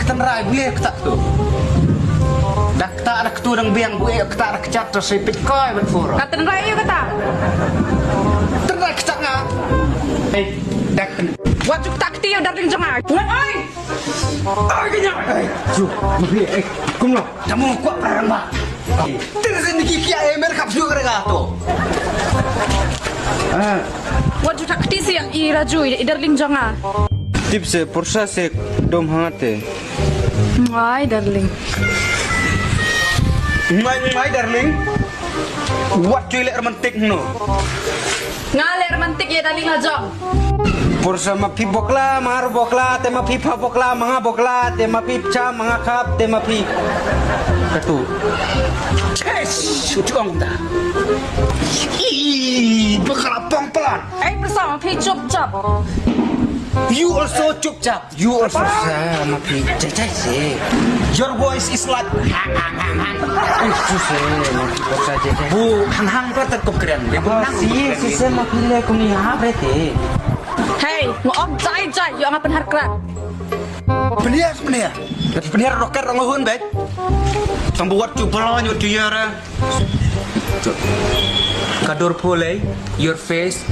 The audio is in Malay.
ketenrai boleh ketak tu. Dak tak ada ketu dang biang buik ketak ada kecat terus sipit koi berfura. Katan raya kata. Terai ketak ngah. Dak Wajib tak tiyo darling jangan. Oi. ai kenyang. Ju, mbi kum lo. Kamu kuat perang ba. Terus ni kiki ai mer kap ju kerja tu. Wajib tak tiyo si i raju i darling jangan. Tip se porsa se dom hangate. Ai darling. Mai darling. What cuy lek romantik no. Ngale romantik ya darling aja. Porsa mapi bokla, mar bokla, te mapi pa bokla, mga bokla, te mapi cha, mga kap, te mapi. Katu. Cucuk dah. Ih, berkelapang pelan. Ai bersama pi cop cop. You also cup cap. You also sa mapi cecai se. Your voice is like Itu se mapi porsa cecai. bu hang kau terkup keren. Dia benang Si se mapi le kuni habrete. Hey, ngook jai jai yo ngapen harkra. Benih roket orang lahun baik. Sambuat cuba nyut dia. Kador pole, your face.